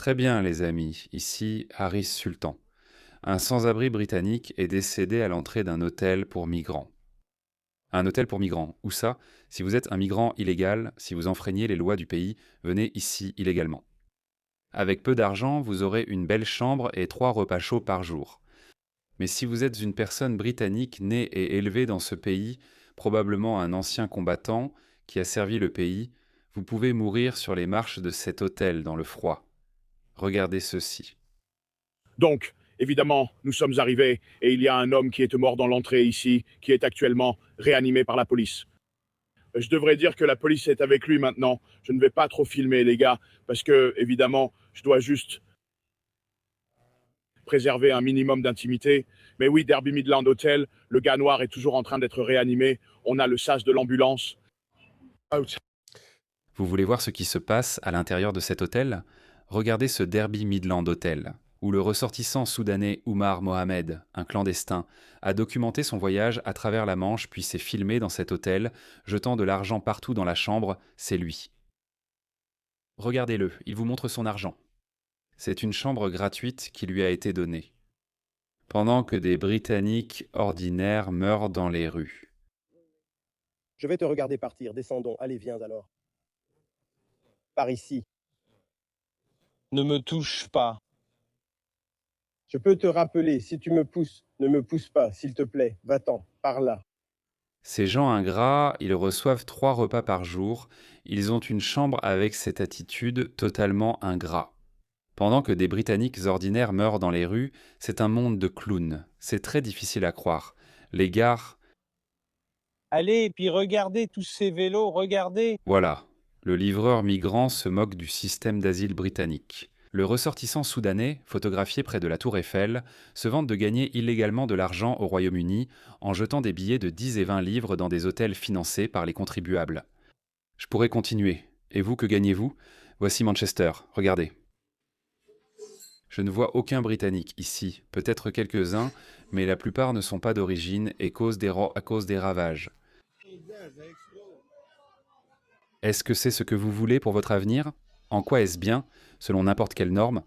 Très bien, les amis. Ici, Harris Sultan. Un sans-abri britannique est décédé à l'entrée d'un hôtel pour migrants. Un hôtel pour migrants. Où ça? Si vous êtes un migrant illégal, si vous enfreignez les lois du pays, venez ici illégalement. Avec peu d'argent, vous aurez une belle chambre et 3 repas chauds par jour. Mais si vous êtes une personne britannique née et élevée dans ce pays, probablement un ancien combattant qui a servi le pays, vous pouvez mourir sur les marches de cet hôtel dans le froid. Regardez ceci. Donc, évidemment, nous sommes arrivés et il y a un homme qui est mort dans l'entrée ici, qui est actuellement réanimé par la police. Je devrais dire que la police est avec lui maintenant. Je ne vais pas trop filmer, les gars, parce que, évidemment, je dois juste préserver un minimum d'intimité. Mais oui, Derby Midland Hotel, le gars noir est toujours en train d'être réanimé. On a le sas de l'ambulance. Vous voulez voir ce qui se passe à l'intérieur de cet hôtel? Regardez ce Derby Midland Hotel, où le ressortissant soudanais Oumar Mohamed, un clandestin, a documenté son voyage à travers la Manche puis s'est filmé dans cet hôtel, jetant de l'argent partout dans la chambre, c'est lui. Regardez-le, il vous montre son argent. C'est une chambre gratuite qui lui a été donnée. Pendant que des Britanniques ordinaires meurent dans les rues. Je vais te regarder partir. Descendons. Allez, viens alors. Par ici. Ne me touche pas. Je peux te rappeler, si tu me pousses, ne me pousse pas, s'il te plaît. Va-t'en, par là. Ces gens ingrats, ils reçoivent 3 repas par jour, ils ont une chambre avec cette attitude totalement ingrat. Pendant que des Britanniques ordinaires meurent dans les rues, c'est un monde de clowns. C'est très difficile à croire. Les gares, Allez, et puis regardez tous ces vélos, regardez. voilà. Le livreur migrant se moque du système d'asile britannique. Le ressortissant soudanais, photographié près de la tour Eiffel, se vante de gagner illégalement de l'argent au Royaume-Uni en jetant des billets de 10 et 20 livres dans des hôtels financés par les contribuables. Je pourrais continuer. Et vous, que gagnez-vous? Voici Manchester, regardez. Je ne vois aucun Britannique ici, peut-être quelques-uns, mais la plupart ne sont pas d'origine et à cause des ravages. Est-ce que c'est ce que vous voulez pour votre avenir? En quoi est-ce bien, selon n'importe quelle norme?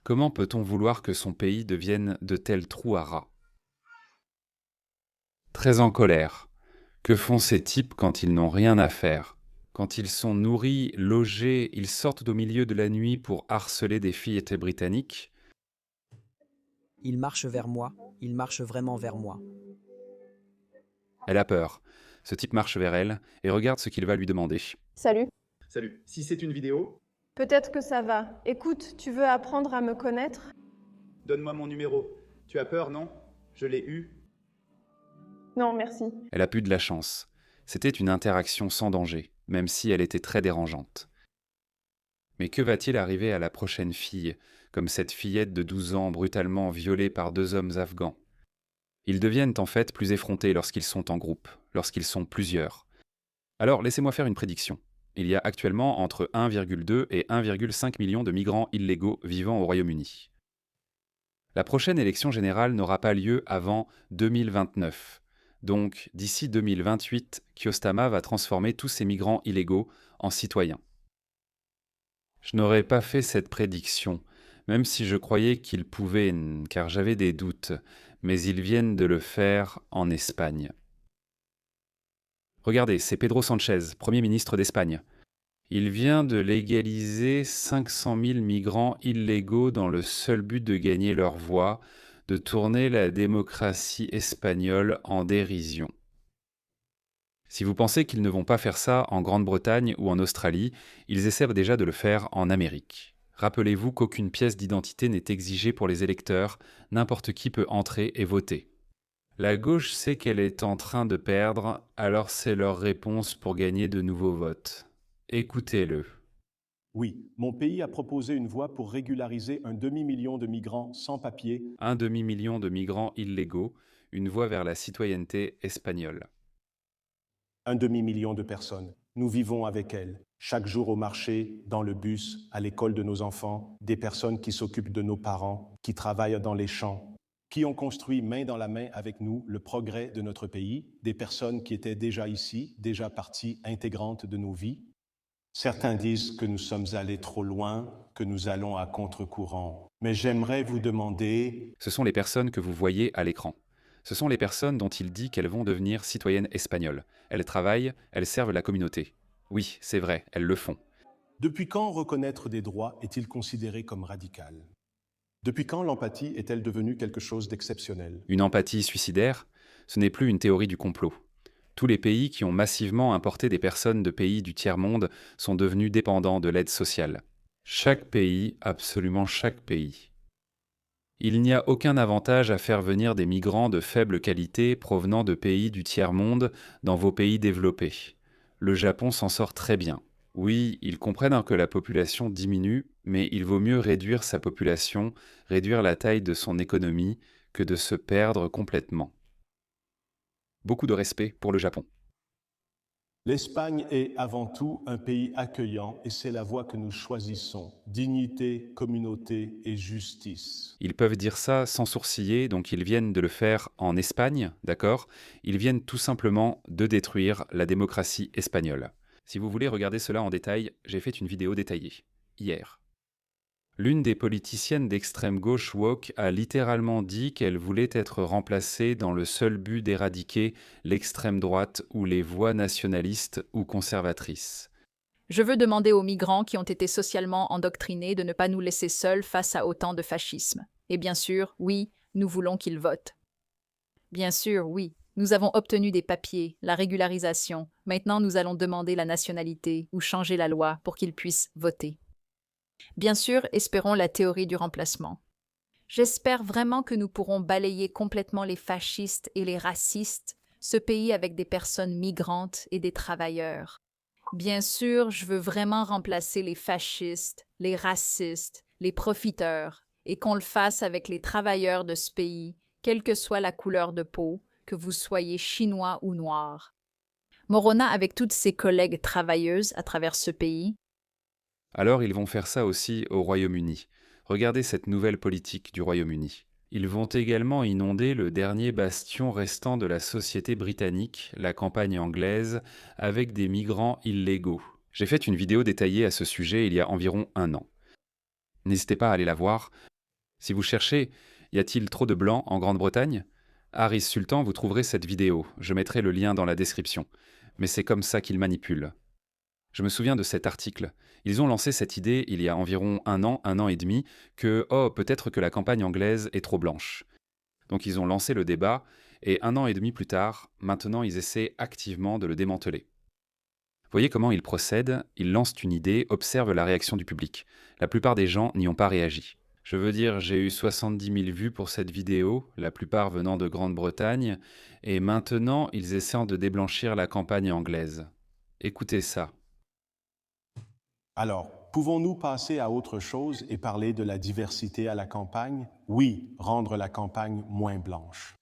Comment peut-on vouloir que son pays devienne de tels trous à rats? Très en colère. Que font ces types quand ils n'ont rien à faire? Quand ils sont nourris, logés, ils sortent au milieu de la nuit pour harceler des fillettes britanniques? Il marche vers moi, il marche vraiment vers moi. Elle a peur. Ce type marche vers elle et regarde ce qu'il va lui demander. Salut. Salut, si c'est une vidéo, Peut-être que ça va. Écoute, tu veux apprendre à me connaître? donne-moi mon numéro. Tu as peur, non? Je l'ai eu. Non, merci. Elle a plus de la chance. C'était une interaction sans danger, même si elle était très dérangeante. Mais que va-t-il arriver à la prochaine fille, comme cette fillette de 12 ans brutalement violée par 2 hommes afghans? Ils deviennent en fait plus effrontés lorsqu'ils sont en groupe, lorsqu'ils sont plusieurs. Alors laissez-moi faire une prédiction. Il y a actuellement entre 1,2 et 1,5 million de migrants illégaux vivant au Royaume-Uni. La prochaine élection générale n'aura pas lieu avant 2029. Donc, d'ici 2028, Kyostama va transformer tous ces migrants illégaux en citoyens. Je n'aurais pas fait cette prédiction, même si je croyais qu'ils pouvaient, car j'avais des doutes, mais ils viennent de le faire en Espagne. Regardez, c'est Pedro Sánchez, Premier ministre d'Espagne. Il vient de légaliser 500 000 migrants illégaux dans le seul but de gagner leur voix, de tourner la démocratie espagnole en dérision. Si vous pensez qu'ils ne vont pas faire ça en Grande-Bretagne ou en Australie, ils essaient déjà de le faire en Amérique. Rappelez-vous qu'aucune pièce d'identité n'est exigée pour les électeurs, n'importe qui peut entrer et voter. La gauche sait qu'elle est en train de perdre, alors c'est leur réponse pour gagner de nouveaux votes. Écoutez-le. Oui, mon pays a proposé une voie pour régulariser un demi-million de migrants sans papier. Un demi-million de migrants illégaux, une voie vers la citoyenneté espagnole. Un demi-million de personnes. Nous vivons avec elles. Chaque jour au marché, dans le bus, à l'école de nos enfants, des personnes qui s'occupent de nos parents, qui travaillent dans les champs, qui ont construit main dans la main avec nous le progrès de notre pays, des personnes qui étaient déjà ici, déjà partie intégrante de nos vies. Certains disent que nous sommes allés trop loin, que nous allons à contre-courant. Mais j'aimerais vous demander, Ce sont les personnes que vous voyez à l'écran. Ce sont les personnes dont il dit qu'elles vont devenir citoyennes espagnoles. Elles travaillent, elles servent la communauté. Oui, c'est vrai, elles le font. depuis quand reconnaître des droits est-il considéré comme radical? Depuis quand l'empathie est-elle devenue quelque chose d'exceptionnel? Une empathie suicidaire, ce n'est plus une théorie du complot. Tous les pays qui ont massivement importé des personnes de pays du tiers-monde sont devenus dépendants de l'aide sociale. Chaque pays, absolument chaque pays. Il n'y a aucun avantage à faire venir des migrants de faible qualité provenant de pays du tiers-monde dans vos pays développés. Le Japon s'en sort très bien. Oui, ils comprennent que la population diminue, mais il vaut mieux réduire sa population, réduire la taille de son économie, que de se perdre complètement. Beaucoup de respect pour le Japon. L'Espagne est avant tout un pays accueillant et c'est la voie que nous choisissons. Dignité, communauté et justice. Ils peuvent dire ça sans sourciller, donc ils viennent de le faire en Espagne, d'accord? Ils viennent tout simplement de détruire la démocratie espagnole. Si vous voulez regarder cela en détail, j'ai fait une vidéo détaillée, hier. L'une des politiciennes d'extrême gauche woke a littéralement dit qu'elle voulait être remplacée dans le seul but d'éradiquer l'extrême droite ou les voix nationalistes ou conservatrices. Je veux demander aux migrants qui ont été socialement endoctrinés de ne pas nous laisser seuls face à autant de fascisme. Et bien sûr, oui, nous voulons qu'ils votent. Bien sûr, oui, nous avons obtenu des papiers, la régularisation. Maintenant, nous allons demander la nationalité ou changer la loi pour qu'ils puissent voter. Bien sûr, espérons la théorie du remplacement. J'espère vraiment que nous pourrons balayer complètement les fascistes et les racistes, ce pays avec des personnes migrantes et des travailleurs. Bien sûr, je veux vraiment remplacer les fascistes, les racistes, les profiteurs, et qu'on le fasse avec les travailleurs de ce pays, quelle que soit la couleur de peau, que vous soyez chinois ou noir. Morona, avec toutes ses collègues travailleuses à travers ce pays, Alors ils vont faire ça aussi au Royaume-Uni. Regardez cette nouvelle politique du Royaume-Uni. Ils vont également inonder le dernier bastion restant de la société britannique, la campagne anglaise, avec des migrants illégaux. J'ai fait une vidéo détaillée à ce sujet il y a environ 1 an. N'hésitez pas à aller la voir. Si vous cherchez « Y a-t-il trop de blancs en Grande-Bretagne ?» Harris Sultan, vous trouverez cette vidéo. Je mettrai le lien dans la description. Mais c'est comme ça qu'ils manipulent. Je me souviens de cet article. Ils ont lancé cette idée il y a environ 1 an et demi, que « oh, peut-être que la campagne anglaise est trop blanche ». Donc ils ont lancé le débat, et 1 an et demi plus tard, maintenant ils essaient activement de le démanteler. Voyez comment ils procèdent, ils lancent une idée, observent la réaction du public. La plupart des gens n'y ont pas réagi. Je veux dire, j'ai eu 70 000 vues pour cette vidéo, la plupart venant de Grande-Bretagne, et maintenant ils essaient de déblanchir la campagne anglaise. Écoutez ça. Alors, pouvons-nous passer à autre chose et parler de la diversité à la campagne? Oui, rendre la campagne moins blanche.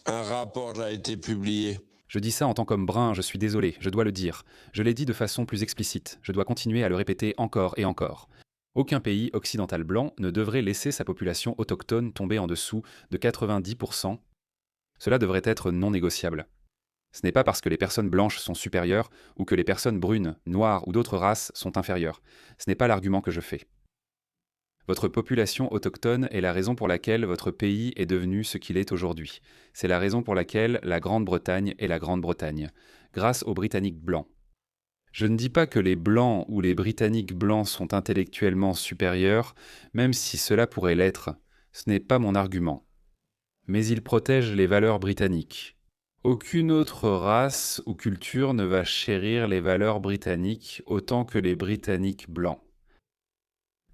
Un rapport a été publié. Je dis ça en tant qu'homme brun, je suis désolé, je dois le dire. Je l'ai dit de façon plus explicite, je dois continuer à le répéter encore et encore. Aucun pays occidental blanc ne devrait laisser sa population autochtone tomber en dessous de 90%. Cela devrait être non négociable. Ce n'est pas parce que les personnes blanches sont supérieures ou que les personnes brunes, noires ou d'autres races sont inférieures. Ce n'est pas l'argument que je fais. Votre population autochtone est la raison pour laquelle votre pays est devenu ce qu'il est aujourd'hui. C'est la raison pour laquelle la Grande-Bretagne est la Grande-Bretagne, grâce aux Britanniques blancs. Je ne dis pas que les Blancs ou les Britanniques blancs sont intellectuellement supérieurs, même si cela pourrait l'être. Ce n'est pas mon argument. Mais ils protègent les valeurs britanniques. Aucune autre race ou culture ne va chérir les valeurs britanniques autant que les Britanniques blancs.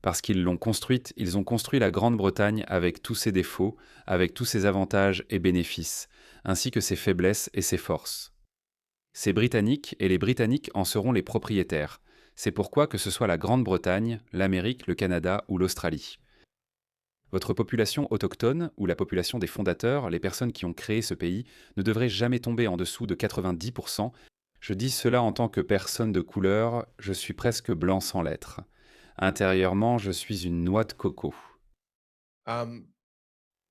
Parce qu'ils l'ont construite, ils ont construit la Grande-Bretagne avec tous ses défauts, avec tous ses avantages et bénéfices, ainsi que ses faiblesses et ses forces. Ces Britanniques et les Britanniques en seront les propriétaires. C'est pourquoi que ce soit la Grande-Bretagne, l'Amérique, le Canada ou l'Australie. Votre population autochtone, ou la population des fondateurs, les personnes qui ont créé ce pays, ne devrait jamais tomber en dessous de 90%. Je dis cela en tant que personne de couleur, je suis presque blanc sans l'être. Intérieurement, je suis une noix de coco.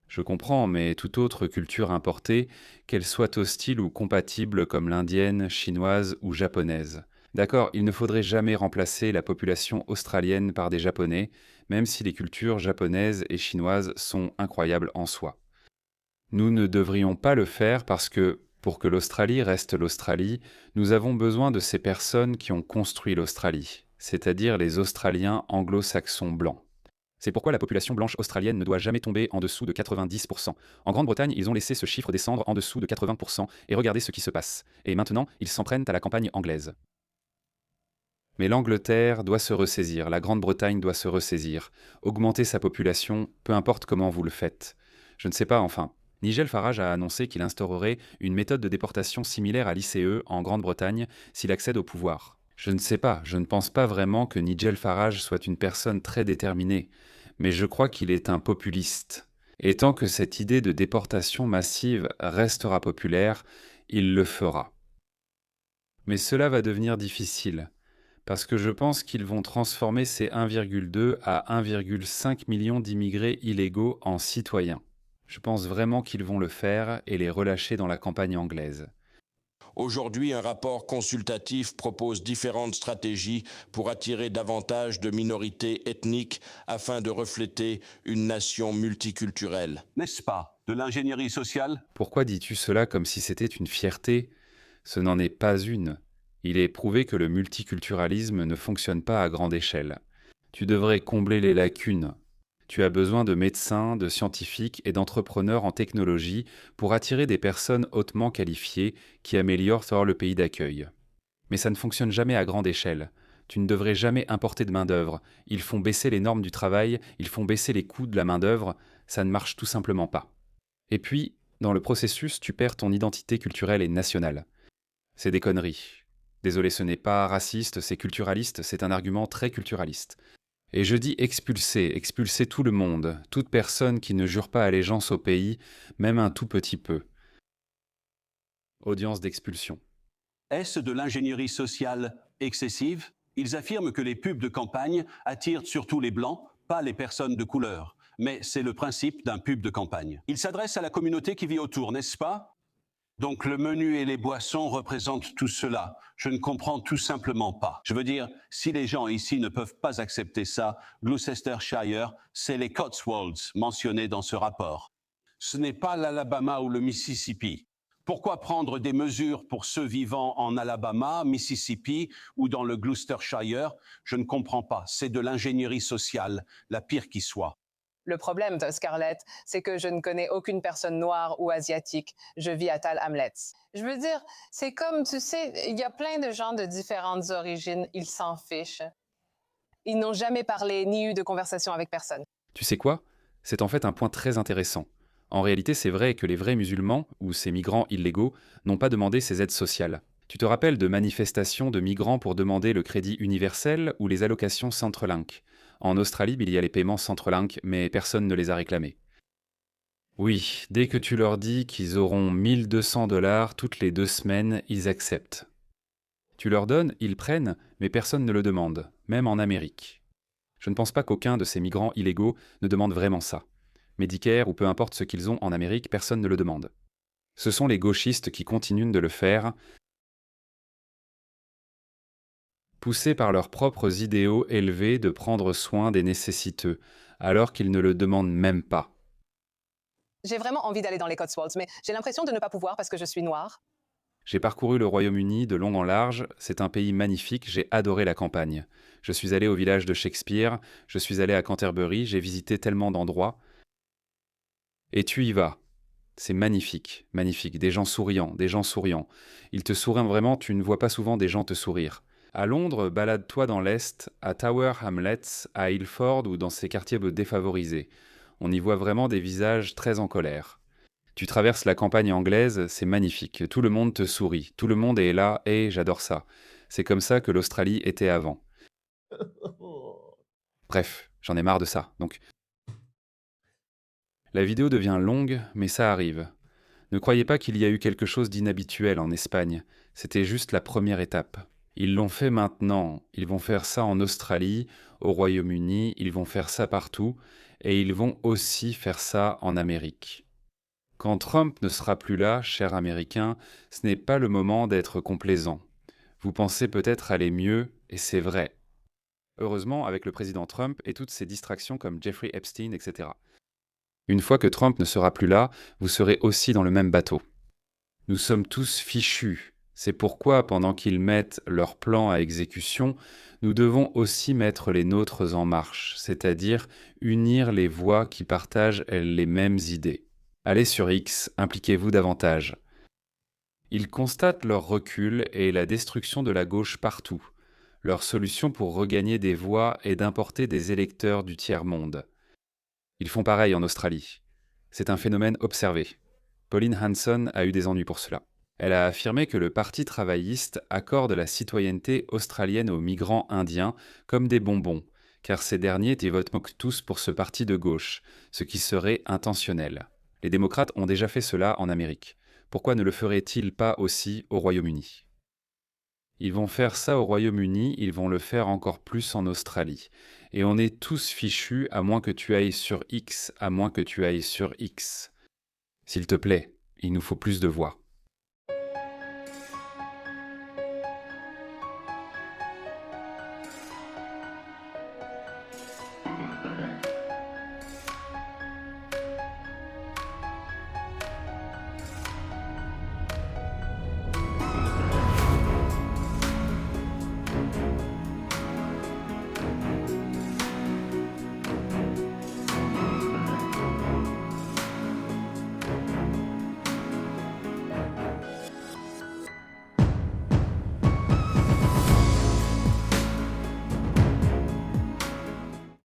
Je comprends, mais toute autre culture importée, qu'elle soit hostile ou compatible comme l'indienne, chinoise ou japonaise, D'accord, il ne faudrait jamais remplacer la population australienne par des Japonais, même si les cultures japonaises et chinoises sont incroyables en soi. Nous ne devrions pas le faire parce que, pour que l'Australie reste l'Australie, nous avons besoin de ces personnes qui ont construit l'Australie, c'est-à-dire les Australiens anglo-saxons blancs. C'est pourquoi la population blanche australienne ne doit jamais tomber en dessous de 90%. En Grande-Bretagne, ils ont laissé ce chiffre descendre en dessous de 80%, et regardez ce qui se passe. Et maintenant, ils s'en prennent à la campagne anglaise. Mais l'Angleterre doit se ressaisir, la Grande-Bretagne doit se ressaisir, augmenter sa population, peu importe comment vous le faites. Je ne sais pas, enfin. Nigel Farage a annoncé qu'il instaurerait une méthode de déportation similaire à l'ICE en Grande-Bretagne s'il accède au pouvoir. Je ne sais pas, je ne pense pas vraiment que Nigel Farage soit une personne très déterminée, mais je crois qu'il est un populiste. Et tant que cette idée de déportation massive restera populaire, il le fera. Mais cela va devenir difficile, parce que je pense qu'ils vont transformer ces 1,2 à 1,5 million d'immigrés illégaux en citoyens. Je pense vraiment qu'ils vont le faire et les relâcher dans la campagne anglaise. Aujourd'hui, un rapport consultatif propose différentes stratégies pour attirer davantage de minorités ethniques afin de refléter une nation multiculturelle. N'est-ce pas de l'ingénierie sociale? Pourquoi dis-tu cela comme si c'était une fierté? Ce n'en est pas une. Il est prouvé que le multiculturalisme ne fonctionne pas à grande échelle. Tu devrais combler les lacunes. Tu as besoin de médecins, de scientifiques et d'entrepreneurs en technologie pour attirer des personnes hautement qualifiées qui améliorent le pays d'accueil. Mais ça ne fonctionne jamais à grande échelle. Tu ne devrais jamais importer de main-d'œuvre. Ils font baisser les normes du travail, ils font baisser les coûts de la main-d'œuvre, ça ne marche tout simplement pas. Et puis, dans le processus, tu perds ton identité culturelle et nationale. C'est des conneries. Désolé, ce n'est pas raciste, c'est culturaliste, c'est un argument très culturaliste. Et je dis expulser, expulser tout le monde, toute personne qui ne jure pas allégeance au pays, même un tout petit peu. Audience d'expulsion. Est-ce de l'ingénierie sociale excessive? Ils affirment que les pubs de campagne attirent surtout les blancs, pas les personnes de couleur. Mais c'est le principe d'un pub de campagne. Ils s'adressent à la communauté qui vit autour, n'est-ce pas? Donc le menu et les boissons représentent tout cela. Je ne comprends tout simplement pas. Je veux dire, si les gens ici ne peuvent pas accepter ça, Gloucestershire, c'est les Cotswolds mentionnés dans ce rapport. Ce n'est pas l'Alabama ou le Mississippi. Pourquoi prendre des mesures pour ceux vivant en Alabama, Mississippi ou dans le Gloucestershire? Je ne comprends pas. C'est de l'ingénierie sociale, la pire qui soit. Le problème, Scarlett, c'est que je ne connais aucune personne noire ou asiatique. Je vis à Tal Hamlets. Je veux dire, c'est comme, tu sais, il y a plein de gens de différentes origines, ils s'en fichent. Ils n'ont jamais parlé ni eu de conversation avec personne. Tu sais quoi? C'est en fait un point très intéressant. En réalité, c'est vrai que les vrais musulmans, ou ces migrants illégaux, n'ont pas demandé ces aides sociales. Tu te rappelles de manifestations de migrants pour demander le crédit universel ou les allocations Centrelink? En Australie, il y a les paiements Centrelink, mais personne ne les a réclamés. Oui, dès que tu leur dis qu'ils auront 1200 $ toutes les 2 semaines, ils acceptent. Tu leur donnes, ils prennent, mais personne ne le demande, même en Amérique. Je ne pense pas qu'aucun de ces migrants illégaux ne demande vraiment ça. Medicare ou peu importe ce qu'ils ont en Amérique, personne ne le demande. Ce sont les gauchistes qui continuent de le faire, poussés par leurs propres idéaux élevés de prendre soin des nécessiteux, alors qu'ils ne le demandent même pas. J'ai vraiment envie d'aller dans les Cotswolds, mais j'ai l'impression de ne pas pouvoir parce que je suis noire. J'ai parcouru le Royaume-Uni de long en large, c'est un pays magnifique, j'ai adoré la campagne. Je suis allé au village de Shakespeare, je suis allé à Canterbury, j'ai visité tellement d'endroits. Et tu y vas. C'est magnifique, magnifique, des gens souriants, des gens souriants. Ils te sourient vraiment, tu ne vois pas souvent des gens te sourire. À Londres, balade-toi dans l'Est, à Tower Hamlets, à Ilford ou dans ces quartiers défavorisés. On y voit vraiment des visages très en colère. Tu traverses la campagne anglaise, c'est magnifique. Tout le monde te sourit. Tout le monde est là et j'adore ça. C'est comme ça que l'Australie était avant. Bref, j'en ai marre de ça. Donc, la vidéo devient longue, mais ça arrive. Ne croyez pas qu'il y a eu quelque chose d'inhabituel en Espagne. C'était juste la première étape. Ils l'ont fait maintenant, ils vont faire ça en Australie, au Royaume-Uni, ils vont faire ça partout, et ils vont aussi faire ça en Amérique. Quand Trump ne sera plus là, chers Américains, ce n'est pas le moment d'être complaisant. Vous pensez peut-être aller mieux, et c'est vrai. Heureusement, avec le président Trump et toutes ces distractions comme Jeffrey Epstein, etc. Une fois que Trump ne sera plus là, vous serez aussi dans le même bateau. Nous sommes tous fichus. C'est pourquoi, pendant qu'ils mettent leur plan à exécution, nous devons aussi mettre les nôtres en marche, c'est-à-dire unir les voix qui partagent les mêmes idées. Allez sur X, impliquez-vous davantage. Ils constatent leur recul et la destruction de la gauche partout. Leur solution pour regagner des voix est d'importer des électeurs du tiers-monde. Ils font pareil en Australie. C'est un phénomène observé. Pauline Hanson a eu des ennuis pour cela. Elle a affirmé que le Parti travailliste accorde la citoyenneté australienne aux migrants indiens comme des bonbons, car ces derniers y votent tous pour ce parti de gauche, ce qui serait intentionnel. Les démocrates ont déjà fait cela en Amérique. Pourquoi ne le feraient-ils pas aussi au Royaume-Uni ? Ils vont faire ça au Royaume-Uni, ils vont le faire encore plus en Australie. Et on est tous fichus à moins que tu ailles sur X, à moins que tu ailles sur X. S'il te plaît, il nous faut plus de voix.